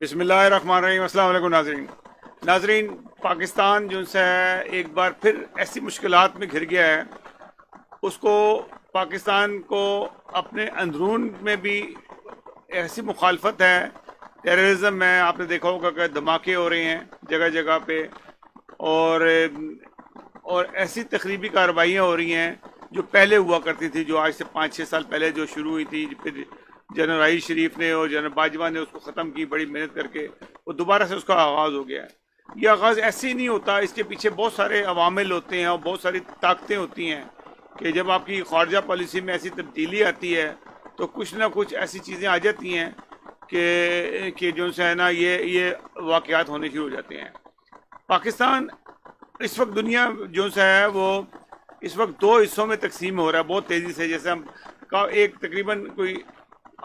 بسم اللہ الرحمن الرحیم۔ السلام علیکم ناظرین، پاکستان جو ہے ایک بار پھر ایسی مشکلات میں گھر گیا ہے۔ اس کو پاکستان کو اپنے اندرون میں بھی ایسی مخالفت ہے، ٹیررزم ہے، آپ نے دیکھا ہوگا کہ دھماکے ہو رہے ہیں جگہ جگہ پہ، اور ایسی تخریبی کارروائیاں ہو رہی ہیں جو پہلے ہوا کرتی تھی، جو آج سے 5-6 سال پہلے جو شروع ہوئی تھی، پھر جنرل رائی شریف نے اور جنرل باجوہ نے اس کو ختم کی بڑی محنت کر کے، وہ دوبارہ سے اس کا آغاز ہو گیا ہے۔ یہ آغاز ایسے ہی نہیں ہوتا، اس کے پیچھے بہت سارے عوامل ہوتے ہیں اور بہت ساری طاقتیں ہوتی ہیں کہ جب آپ کی خارجہ پالیسی میں ایسی تبدیلی آتی ہے تو کچھ نہ کچھ ایسی چیزیں آ جاتی ہیں کہ جو ہے نا یہ واقعات ہونے شروع ہو جاتے ہیں۔ پاکستان اس وقت دنیا جو ہے وہ اس وقت 2 حصوں میں تقسیم ہو رہا ہے بہت تیزی سے۔ جیسے ہم ایک تقریباً کوئی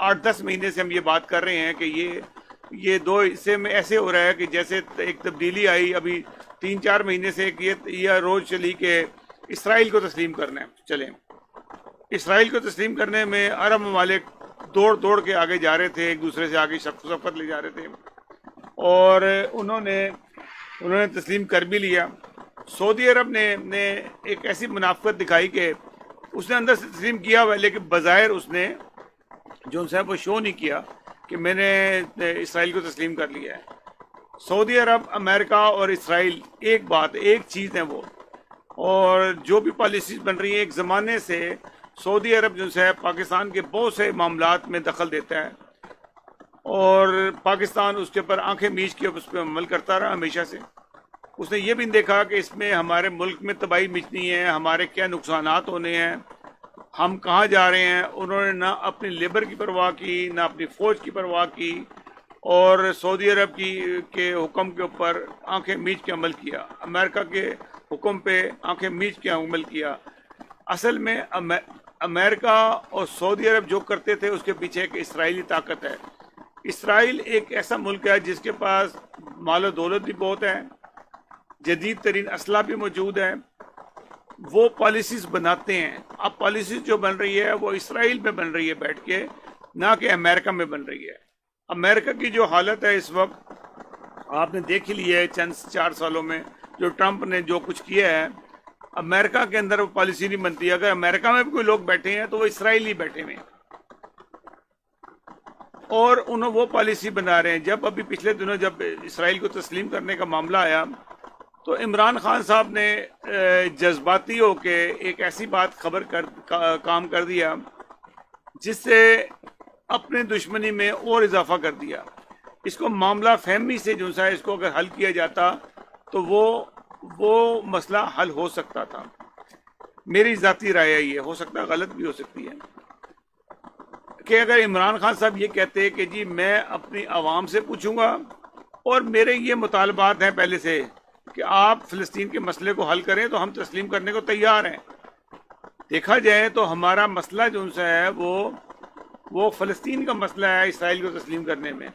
8-10 مہینے سے ہم یہ بات کر رہے ہیں کہ یہ 2 حصے میں ایسے ہو رہا ہے کہ جیسے ایک تبدیلی آئی ابھی 3-4 مہینے سے، یہ روز چلی کہ اسرائیل کو تسلیم کرنا ہے۔ چلیں، اسرائیل کو تسلیم کرنے میں عرب ممالک دوڑ کے آگے جا رہے تھے، ایک دوسرے سے آگے شفقت لے جا رہے تھے، اور انہوں نے تسلیم کر بھی لیا۔ سعودی عرب نے ایک ایسی منافقت دکھائی کہ اس نے اندر سے تسلیم کیا ہوا ہے، لیکن بظاہر اس نے جو ہے وہ شو نہیں کیا کہ میں نے اسرائیل کو تسلیم کر لیا ہے۔ سعودی عرب، امریکہ اور اسرائیل ایک چیز ہے وہ، اور جو بھی پالیسیز بن رہی ہیں ایک زمانے سے سعودی عرب جو ہے پاکستان کے بہت سے معاملات میں دخل دیتا ہے، اور پاکستان اس کے اوپر آنکھیں میچ کے اس پہ عمل کرتا رہا ہمیشہ سے۔ اس نے یہ بھی دیکھا کہ اس میں ہمارے ملک میں تباہی مچنی ہے، ہمارے کیا نقصانات ہونے ہیں، ہم کہاں جا رہے ہیں۔ انہوں نے نہ اپنی لیبر کی پرواہ کی، نہ اپنی فوج کی پرواہ کی، اور سعودی عرب کے حکم کے اوپر آنکھیں میچ کے عمل کیا، امریکہ کے حکم پہ آنکھیں میچ کے عمل کیا۔ اصل میں امریکہ اور سعودی عرب جو کرتے تھے اس کے پیچھے ایک اسرائیلی طاقت ہے۔ اسرائیل ایک ایسا ملک ہے جس کے پاس مال و دولت بھی بہت ہے، جدید ترین اسلحہ بھی موجود ہے، وہ پالیسیز بناتے ہیں۔ اب پالیسیز جو بن رہی ہے وہ اسرائیل میں بن رہی ہے بیٹھ کے، نہ کہ امریکہ میں بن رہی ہے۔ امریکہ کی جو حالت ہے اس وقت آپ نے دیکھ ہی لی ہے، چند 4 سالوں میں جو ٹرمپ نے جو کچھ کیا ہے، امریکہ کے اندر وہ پالیسی نہیں بنتی۔ اگر امریکہ میں بھی کوئی لوگ بیٹھے ہیں تو وہ اسرائیلی بیٹھے ہوئے ہیں، اور انہوں وہ پالیسی بنا رہے ہیں۔ جب ابھی پچھلے دنوں جب اسرائیل کو تسلیم کرنے کا معاملہ آیا تو عمران خان صاحب نے جذباتی ہو کے ایک ایسی بات کام کر دیا جس سے اپنے دشمنی میں اور اضافہ کر دیا۔ اس کو معاملہ فہمی سے جو ہے اس کو اگر حل کیا جاتا تو وہ مسئلہ حل ہو سکتا تھا۔ میری ذاتی رائے یہ ہو سکتا ہے، غلط بھی ہو سکتی ہے، کہ اگر عمران خان صاحب یہ کہتے کہ جی میں اپنی عوام سے پوچھوں گا اور میرے یہ مطالبات ہیں پہلے سے کہ آپ فلسطین کے مسئلے کو حل کریں، تو ہم تسلیم کرنے کو تیار ہیں۔ دیکھا جائے تو ہمارا مسئلہ جو ہے وہ فلسطین کا مسئلہ ہے اسرائیل کو تسلیم کرنے میں،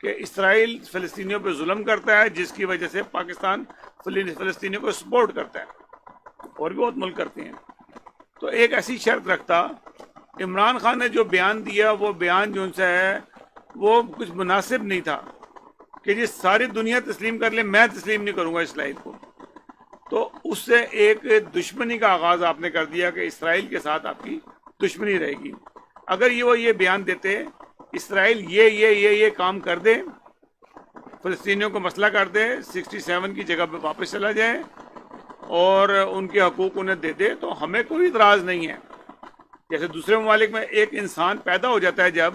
کہ اسرائیل فلسطینیوں پہ ظلم کرتا ہے جس کی وجہ سے پاکستان فلسطینیوں کو سپورٹ کرتا ہے، اور بھی بہت ملک کرتے ہیں۔ تو ایک ایسی شرط رکھتا، عمران خان نے جو بیان دیا وہ بیان جو ہے وہ کچھ مناسب نہیں تھا کہ جی ساری دنیا تسلیم کر لے، میں تسلیم نہیں کروں گا اسرائیل کو۔ تو اس سے ایک دشمنی کا آغاز آپ نے کر دیا کہ اسرائیل کے ساتھ آپ کی دشمنی رہے گی۔ اگر وہ یہ بیان دیتے اسرائیل یہ کام کر دے، فلسطینیوں کو مسئلہ کر دے، 67 کی جگہ پہ واپس چلا جائے اور ان کے حقوق انہیں دے دے، تو ہمیں کوئی اعتراض نہیں ہے۔ جیسے دوسرے ممالک میں ایک انسان پیدا ہو جاتا ہے جب،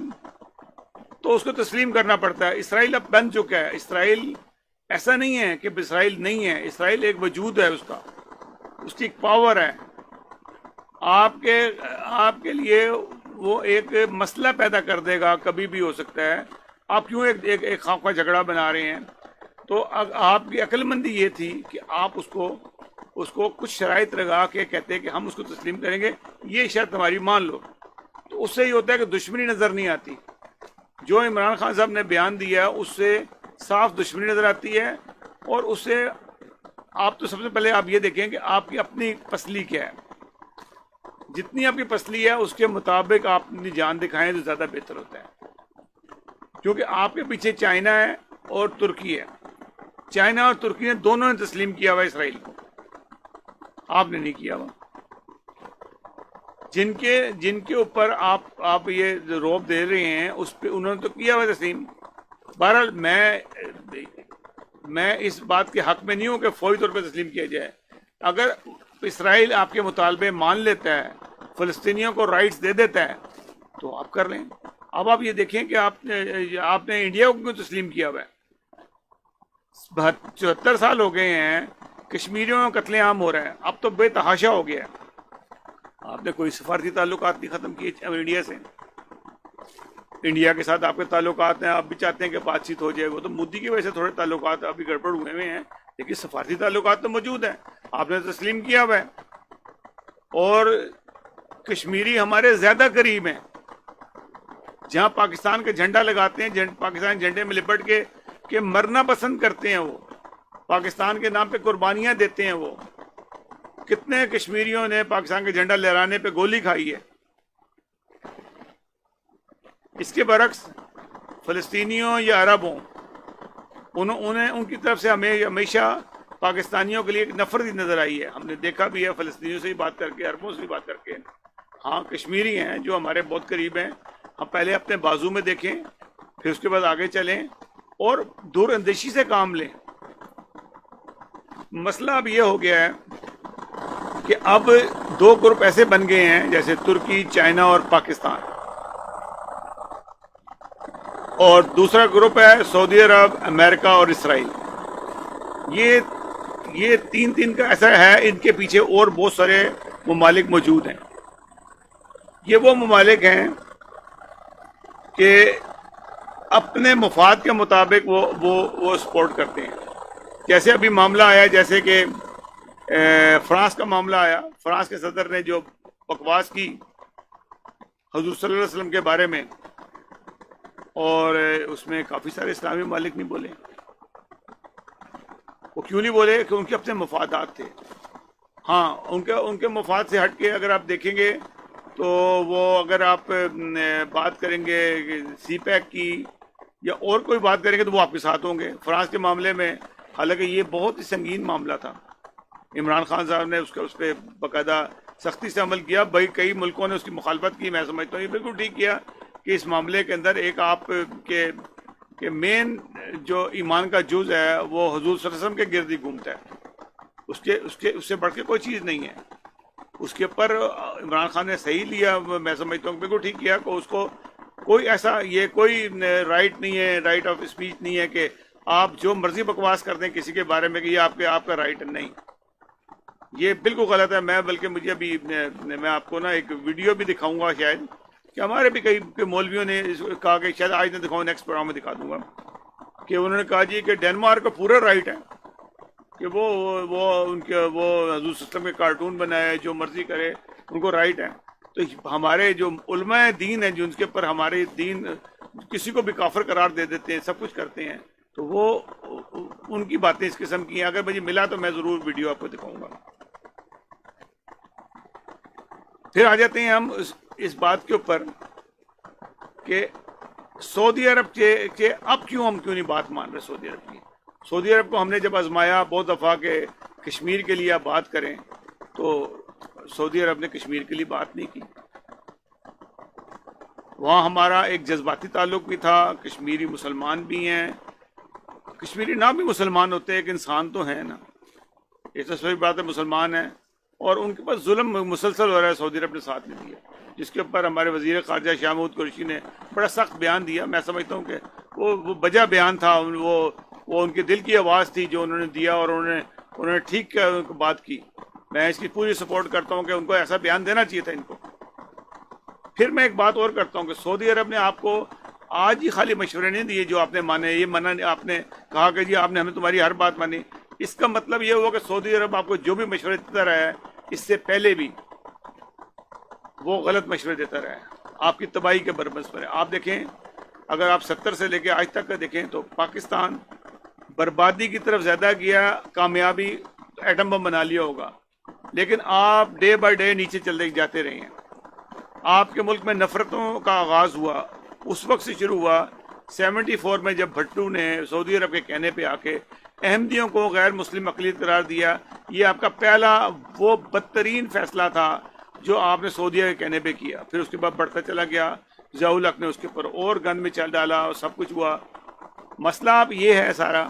تو اس کو تسلیم کرنا پڑتا ہے۔ اسرائیل اب بن چکا ہے۔ اسرائیل ایسا نہیں ہے کہ اسرائیل نہیں ہے، اسرائیل ایک وجود ہے، اس کی ایک پاور ہے۔ آپ کے لیے وہ ایک مسئلہ پیدا کر دے گا، کبھی بھی ہو سکتا ہے۔ آپ کیوں ایک خواہ جھگڑا بنا رہے ہیں؟ تو آپ کی عقل مندی یہ تھی کہ آپ اس کو کچھ شرائط لگا کے کہتے کہ ہم اس کو تسلیم کریں گے، یہ شرط ہماری مان لو۔ تو اس سے یہ ہوتا ہے کہ دشمنی نظر نہیں آتی۔ جو عمران خان صاحب نے بیان دیا اس سے صاف دشمنی نظر آتی ہے، اور اس سے آپ تو سب سے پہلے آپ یہ دیکھیں کہ آپ کی اپنی پسلی کیا ہے۔ جتنی آپ کی پسلی ہے اس کے مطابق آپ اپنی جان دکھائیں تو زیادہ بہتر ہوتا ہے، کیونکہ آپ کے پیچھے چائنا ہے، اور ترکی ہے. چائنا اور ترکی نے دونوں نے تسلیم کیا ہوا اسرائیل کو, آپ نے نہیں کیا ہوا. جن کے اوپر آپ یہ روب دے رہے ہیں اس پہ انہوں نے تو کیا ہوا تسلیم. بہرحال میں اس بات کے حق میں نہیں ہوں کہ فوری طور پہ تسلیم کیا جائے. اگر اسرائیل آپ کے مطالبے مان لیتا ہے, فلسطینیوں کو رائٹس دے دیتا ہے, تو آپ کر لیں. اب آپ یہ دیکھیں کہ آپ نے انڈیا کو کیوں تسلیم کیا ہوا ہے. 74 سال ہو گئے ہیں کشمیریوں میں قتل عام ہو رہا ہے, اب تو بے تحاشا ہو گیا ہے. آپ نے کوئی سفارتی تعلقات نہیں ختم کیے انڈیا سے. انڈیا کے ساتھ آپ کے تعلقات ہیں, آپ بھی چاہتے ہیں کہ بات چیت ہو جائے. وہ تو مودی کی وجہ سے تھوڑے تعلقات ابھی گڑبڑ ہوئے ہیں, لیکن سفارتی تعلقات تو موجود ہیں, آپ نے تسلیم کیا ہوا ہے. اور کشمیری ہمارے زیادہ قریب ہیں, جہاں پاکستان کا جھنڈا لگاتے ہیں, پاکستان جھنڈے میں لپٹ کے مرنا پسند کرتے ہیں. وہ پاکستان کے نام پہ قربانیاں دیتے ہیں. وہ کتنے کشمیریوں نے پاکستان کے جھنڈا لہرانے پہ گولی کھائی ہے. اس کے برعکس فلسطینیوں یا عرب ہوں, انہیں ان کی طرف سے ہمیں ہمیشہ پاکستانیوں کے لیے ایک نفرت نظر آئی ہے. ہم نے دیکھا بھی ہے فلسطینیوں سے ہی بات کر کے, عربوں سے بھی بات کر کے. ہاں کشمیری ہیں جو ہمارے بہت قریب ہیں, ہم پہلے اپنے بازو میں دیکھیں, پھر اس کے بعد آگے چلیں اور دور اندیشی سے کام لیں. مسئلہ اب یہ ہو گیا ہے کہ اب 2 گروپ ایسے بن گئے ہیں جیسے ترکی, چائنا اور پاکستان, اور دوسرا گروپ ہے سعودی عرب, امریکہ اور اسرائیل. یہ تین کا ایسا ہے. ان کے پیچھے اور بہت سارے ممالک موجود ہیں. یہ وہ ممالک ہیں کہ اپنے مفاد کے مطابق وہ سپورٹ کرتے ہیں. جیسے ابھی معاملہ آیا, جیسے کہ فرانس کا معاملہ آیا. فرانس کے صدر نے جو بکواس کی حضور صلی اللہ علیہ وسلم کے بارے میں, اور اس میں کافی سارے اسلامی ممالک نہیں بولے. وہ کیوں نہیں بولے؟ کہ ان کے اپنے مفادات تھے. ہاں ان کے مفاد سے ہٹ کے اگر آپ دیکھیں گے تو وہ اگر آپ بات کریں گے سی پیک کی یا اور کوئی بات کریں گے تو وہ آپ کے ساتھ ہوں گے. فرانس کے معاملے میں حالانکہ یہ بہت ہی سنگین معاملہ تھا, عمران خان صاحب نے اس پہ باقاعدہ سختی سے عمل کیا. بھائی کئی ملکوں نے اس کی مخالفت کی. میں سمجھتا ہوں یہ بالکل ٹھیک کیا کہ اس معاملے کے اندر ایک آپ کے مین جو ایمان کا جز ہے وہ حضور صلی اللہ علیہ وسلم کے گرد ہی گھومتا ہے. اس سے بڑھ کے کوئی چیز نہیں ہے. اس کے اوپر عمران خان نے صحیح لیا. میں سمجھتا ہوں بالکل ٹھیک کیا کہ اس کو کوئی ایسا یہ کوئی رائٹ نہیں ہے, رائٹ آف اسپیچ نہیں ہے کہ آپ جو مرضی بکواس کر دیں کسی کے بارے میں کہ یہ آپ کا رائٹ نہیں. یہ بالکل غلط ہے. بلکہ مجھے ابھی میں آپ کو نا ایک ویڈیو بھی دکھاؤں گا شاید, کہ ہمارے بھی کئی مولویوں نے کہا کہ شاید آج نہ دکھاؤں, نیکسٹ پروگرام میں دکھا دوں گا, کہ انہوں نے کہا جی کہ ڈینمارک کا پورا رائٹ ہے کہ وہ حضور صلی اللہ علیہ وسلم کے کارٹون بنائے, جو مرضی کرے, ان کو رائٹ ہے. تو ہمارے جو علماء دین ہیں جن کے پر ہمارے دین کسی کو بھی کافر قرار دے دیتے ہیں, سب کچھ کرتے ہیں, تو وہ ان کی باتیں اس قسم کی ہیں. اگر مجھے ملا تو میں ضرور ویڈیو آپ کو دکھاؤں گا. پھر آ جاتے ہیں ہم اس بات کے اوپر کہ سعودی عرب کے اب ہم کیوں نہیں بات مان رہے سعودی عرب کی. سعودی عرب کو ہم نے جب آزمایا بہت دفعہ کہ کشمیر کے لیے آپ بات کریں, تو سعودی عرب نے کشمیر کے لیے بات نہیں کی. وہاں ہمارا ایک جذباتی تعلق بھی تھا. کشمیری مسلمان بھی ہیں, کشمیری نہ بھی مسلمان ہوتے ایک انسان تو ہیں نا, یہ تو صحیح بات ہے, مسلمان ہیں, اور ان کے پاس ظلم مسلسل ہو رہا ہے. سعودی عرب نے ساتھ نہیں دیا, جس کے اوپر ہمارے وزیر خارجہ شاہ محمود قریشی نے بڑا سخت بیان دیا. میں سمجھتا ہوں کہ وہ بجا بیان تھا, وہ ان کے دل کی آواز تھی جو انہوں نے دیا, اور انہوں نے ٹھیک بات کی. میں اس کی پوری سپورٹ کرتا ہوں کہ ان کو ایسا بیان دینا چاہیے تھا ان کو. پھر میں ایک بات اور کرتا ہوں کہ سعودی عرب نے آپ کو آج ہی خالی مشورے نہیں دیے جو آپ نے مانے. یہ منع آپ نے کہا کہ جی آپ نے ہمیں تمہاری ہر بات مانی. اس کا مطلب یہ ہوا کہ سعودی عرب آپ کو جو بھی مشورے دیتا رہا ہے اس سے پہلے بھی وہ غلط مشورے دیتا رہا ہے آپ کی تباہی کے بربس پر. آپ دیکھیں, اگر آپ 70 سے لے کے آج تک کا دیکھیں تو پاکستان بربادی کی طرف زیادہ گیا. کامیابی ایٹم بم بنا لیا ہوگا, لیکن آپ ڈے بائی ڈے نیچے چلتے جاتے رہے ہیں. آپ کے ملک میں نفرتوں کا آغاز ہوا اس وقت سے شروع ہوا 74 میں جب بھٹو نے سعودی عرب کے کہنے پہ آ کے احمدیوں کو غیر مسلم اقلیت قرار دیا، یہ آپ کا پہلا وہ بدترین فیصلہ تھا جو آپ نے سعودیہ کے کہنے پہ کیا. پھر اس کے بعد بڑھتا چلا گیا، ضیاء الحق نے اس کے اوپر اور گند میں چل ڈالا اور سب کچھ ہوا. مسئلہ اب یہ ہے سارا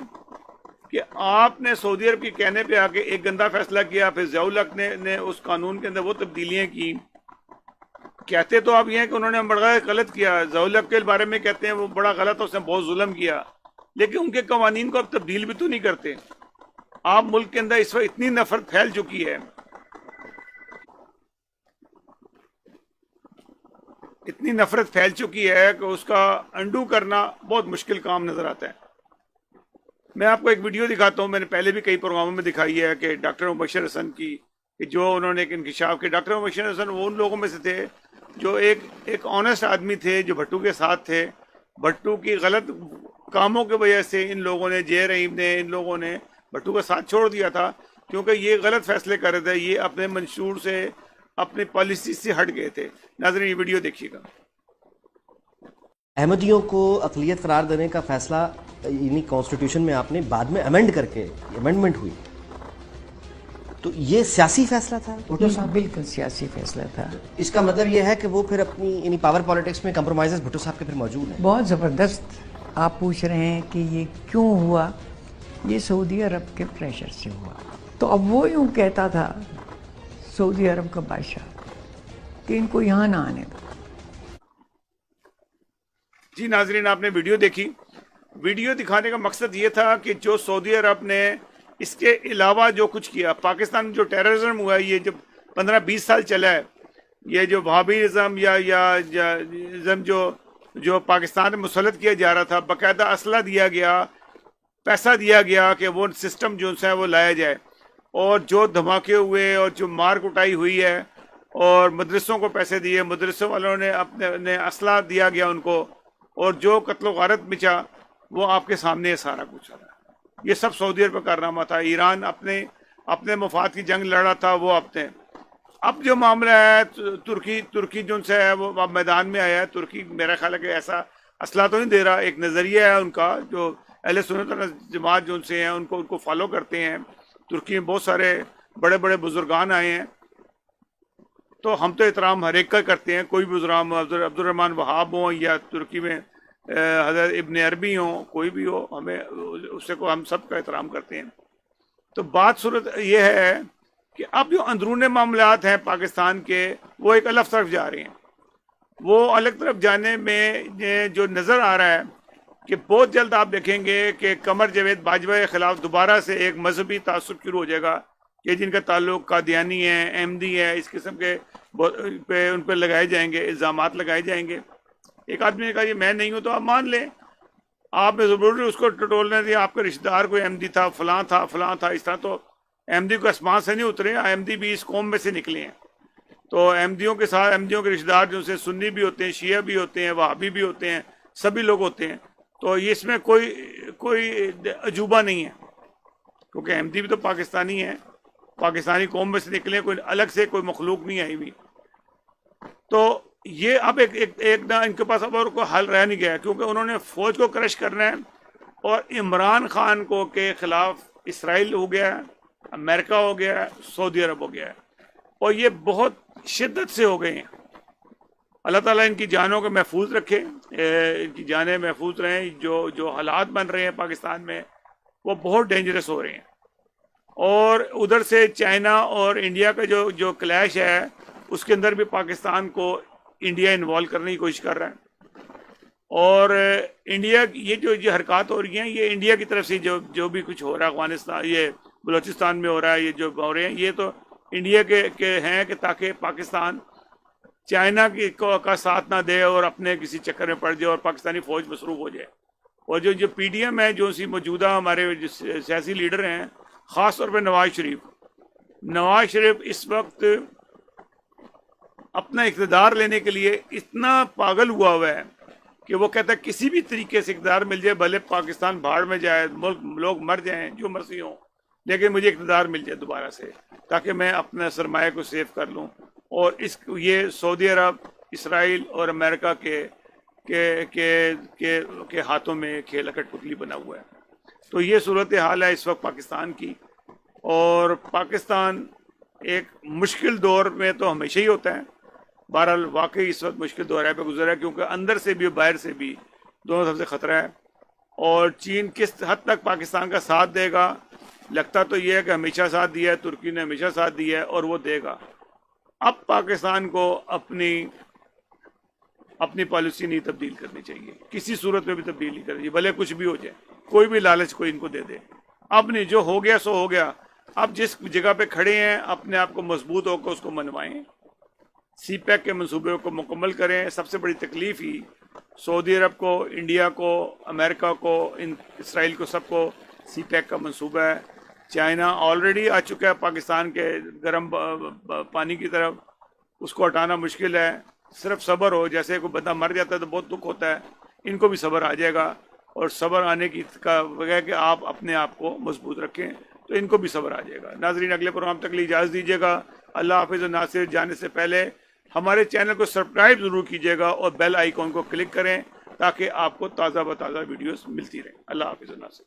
کہ آپ نے سعودی عرب کے کہنے پہ آ کے ایک گندا فیصلہ کیا، پھر ضیاء الحق نے اس قانون کے اندر وہ تبدیلیاں کی. کہتے تو آپ یہ ہیں کہ انہوں نے بڑا غلط کیا، ضیاء الحق کے بارے میں کہتے ہیں وہ بڑا غلط ہے، اس نے بہت ظلم کیا، لیکن ان کے قوانین کو اب تبدیل بھی تو نہیں کرتے. آپ ملک کے اندر اس وقت اتنی نفرت پھیل چکی ہے، اتنی نفرت پھیل چکی ہے کہ اس کا انڈو کرنا بہت مشکل کام نظر آتا ہے. میں آپ کو ایک ویڈیو دکھاتا ہوں، میں نے پہلے بھی کئی پروگراموں میں دکھائی ہے کہ ڈاکٹر مبشر حسن کی، کہ جو انہوں نے ایک انکشاف کیا. ڈاکٹر مبشر حسن وہ ان لوگوں میں سے تھے جو ایک آنےسٹ آدمی تھے، جو بھٹو کے ساتھ تھے. بھٹو کی غلط کاموں کی وجہ سے ان لوگوں نے، جے رحیم نے، ان لوگوں نے بھٹو کا ساتھ چھوڑ دیا تھا، کیونکہ یہ غلط فیصلے کر رہے تھے، یہ اپنے منشور سے، اپنی پالیسی سے ہٹ گئے تھے. ناظرین یہ ویڈیو دیکھیے گا. احمدیوں کو اقلیت قرار دینے کا فیصلہ یعنی کانسٹیٹیوشن میں آپ نے بعد میں امینڈ کر کے امینڈمنٹ ہوئی، تو یہ سیاسی فیصلہ تھا بھٹو صاحب؟ بالکل سیاسی فیصلہ تھا. اس کا مطلب یہ ہے کہ وہ پھر اپنی یعنی پاور پالیٹکس میں کمپرومائزز بھٹو صاحب کے پھر موجود ہیں. بہت زبردست. آپ پوچھ رہے ہیں کہ یہ کیوں ہوا؟ یہ سعودی عرب کے پریشر سے ہوا. تو اب وہ یوں کہتا تھا سعودی عرب کا بادشاہ کہ ان کو یہاں نہ آنے دو. جی ناظرین آپ نے ویڈیو دیکھی. ویڈیو دکھانے کا مقصد یہ تھا کہ جو سعودی عرب نے اس کے علاوہ جو کچھ کیا، پاکستان میں جو ٹیررزم ہوا ہے، یہ جب 15-20 سال چلا ہے، یہ جو وہابیزم یا جو پاکستان میں مسلط کیا جا رہا تھا، باقاعدہ اسلحہ دیا گیا، پیسہ دیا گیا کہ وہ سسٹم جو ہے وہ لایا جائے، اور جو دھماکے ہوئے اور جو مار کٹائی ہوئی ہے، اور مدرسوں کو پیسے دیے، مدرسوں والوں نے اپنے اسلحہ دیا گیا ان کو، اور جو قتل و غارت مچا وہ آپ کے سامنے ہے سارا کچھ. یہ سب سعودی عرب کا کارنامہ تھا. ایران اپنے مفاد کی جنگ لڑا تھا وہ اپنے. اب جو معاملہ ہے ترکی جو سے ہے وہ اب میدان میں آیا ہے. ترکی میرا خیال ہے کہ ایسا اسلحہ تو نہیں دے رہا، ایک نظریہ ہے ان کا جو اہل سنت جماعت جو سے ہیں ان کو فالو کرتے ہیں. ترکی میں بہت سارے بڑے بڑے بزرگان آئے ہیں، تو ہم تو احترام ہر ایک کا کرتے ہیں، کوئی بھی بزرگان، عبد الرحمن وہاب ہوں یا ترکی میں حضرت ابن عربی ہوں، کوئی بھی ہو، ہمیں اس سے کو ہم سب کا احترام کرتے ہیں. تو بات صورت یہ ہے کہ اب جو اندرون معاملات ہیں پاکستان کے وہ ایک الگ طرف جا رہے ہیں. وہ الگ طرف جانے میں جو نظر آ رہا ہے کہ بہت جلد آپ دیکھیں گے کہ قمر جاوید باجوہ کے خلاف دوبارہ سے ایک مذہبی تعصب شروع ہو جائے گا، کہ جن کا تعلق قادیانی ہے، احمدی ہے، اس قسم کے ان پہ لگائے جائیں گے، الزامات لگائے جائیں گے. ایک آدمی نے کہا یہ میں نہیں ہوں، تو آپ مان لیں. آپ نے ضروری اس کو ٹٹولنے دیا، آپ کا رشتہ دار کوئی احمدی تھا، فلاں تھا فلاں تھا، اس طرح تو احمدی کو آسمان سے نہیں اترے، احمدی بھی اس قوم میں سے نکلے ہیں. تو احمدیوں کے ساتھ احمدیوں کے رشتہ دار جو سے سنی بھی ہوتے ہیں، شیعہ بھی ہوتے ہیں، وہابی بھی ہوتے ہیں، سبھی لوگ ہوتے ہیں. تو اس میں کوئی عجوبہ نہیں ہے، کیونکہ احمدی بھی تو پاکستانی ہے، پاکستانی قوم میں سے نکلے، کوئی الگ سے کوئی مخلوق نہیں آئی ہوئی. تو یہ اب ایک نہ ان کے پاس اب اور کوئی حل رہ نہیں گیا، کیونکہ انہوں نے فوج کو کرش کرنا ہے، اور عمران خان کو کے خلاف اسرائیل ہو گیا ہے، امریکہ ہو گیا ہے، سعودی عرب ہو گیا ہے، اور یہ بہت شدت سے ہو گئے ہیں. اللہ تعالیٰ ان کی جانوں کو محفوظ رکھے، ان کی جانیں محفوظ رہیں. جو حالات بن رہے ہیں پاکستان میں وہ بہت ڈینجرس ہو رہے ہیں. اور ادھر سے چائنا اور انڈیا کا جو کلیش ہے اس کے اندر بھی پاکستان کو انڈیا انوالو کرنے کی کوشش کر رہا ہے. اور انڈیا یہ حرکات ہو رہی ہیں، یہ انڈیا کی طرف سے جو بھی کچھ ہو رہا ہے افغانستان، یہ بلوچستان میں ہو رہا ہے، یہ جو ہو رہے ہیں یہ تو انڈیا کے ہیں، کہ تاکہ پاکستان چائنا کا ساتھ نہ دے اور اپنے کسی چکر میں پڑ جائے اور پاکستانی فوج مصروف ہو جائے. اور جو پی ڈی ایم ہے، جو سی موجودہ ہمارے سیاسی لیڈر ہیں، خاص طور پہ نواز شریف اس وقت اپنا اقتدار لینے کے لیے اتنا پاگل ہوا ہے کہ وہ کہتا ہے کسی بھی طریقے سے اقتدار مل جائے، بھلے پاکستان بھاڑ میں جائے، لوگ مر جائیں، جو مرضی ہوں، لیکن مجھے اقتدار مل جائے دوبارہ سے، تاکہ میں اپنا سرمایہ کو سیو کر لوں. اور یہ سعودی عرب، اسرائیل اور امریکہ کے کے ہاتھوں میں کھیل کٹ پتلی بنا ہوا ہے. تو یہ صورتحال ہے اس وقت پاکستان کی. اور پاکستان ایک مشکل دور میں تو ہمیشہ ہی ہوتا ہے. بہرحال واقعی اس وقت مشکل دور پہ گزرا ہے، کیونکہ اندر سے بھی اور باہر سے بھی دونوں طرف سے خطرہ ہے. اور چین کس حد تک پاکستان کا ساتھ دے گا، لگتا تو یہ ہے کہ ہمیشہ ساتھ دیا ہے، ترکی نے ہمیشہ ساتھ دیا ہے اور وہ دے گا. اب پاکستان کو اپنی پالیسی نہیں تبدیل کرنی چاہیے، کسی صورت میں بھی تبدیل نہیں کرنی چاہیے، بھلے کچھ بھی ہو جائے، کوئی بھی لالچ کوئی ان کو دے دے. اب نہیں، جو ہو گیا سو ہو گیا. اب جس جگہ پہ کھڑے ہیں اپنے آپ کو مضبوط ہو کر اس کو منوائیں، سی پیک کے منصوبے کو مکمل کریں. سب سے بڑی تکلیف ہی سعودی عرب کو، انڈیا کو، امریکہ کو، اسرائیل کو، سب کو سی پیک کا منصوبہ ہے. چائنا آلریڈی آ چکا ہے پاکستان کے گرم پانی کی طرف، اس کو ہٹانا مشکل ہے. صرف صبر ہو، جیسے کوئی بندہ مر جاتا ہے تو بہت دکھ ہوتا ہے، ان کو بھی صبر آ جائے گا. اور صبر آنے کی کا وجہ کہ آپ اپنے آپ کو مضبوط رکھیں تو ان کو بھی صبر آ جائے گا. ناظرین، اگلے پروگرام تک لیے اجازت دیجیے گا. اللہ حافظ. اور ناصر جانے سے پہلے ہمارے چینل کو سبسکرائب ضرور کیجیے گا اور بیل آئیکن کو کلک کریں تاکہ آپ کو تازہ بتازہ ویڈیوز ملتی رہیں. اللہ حافظ. ناصر.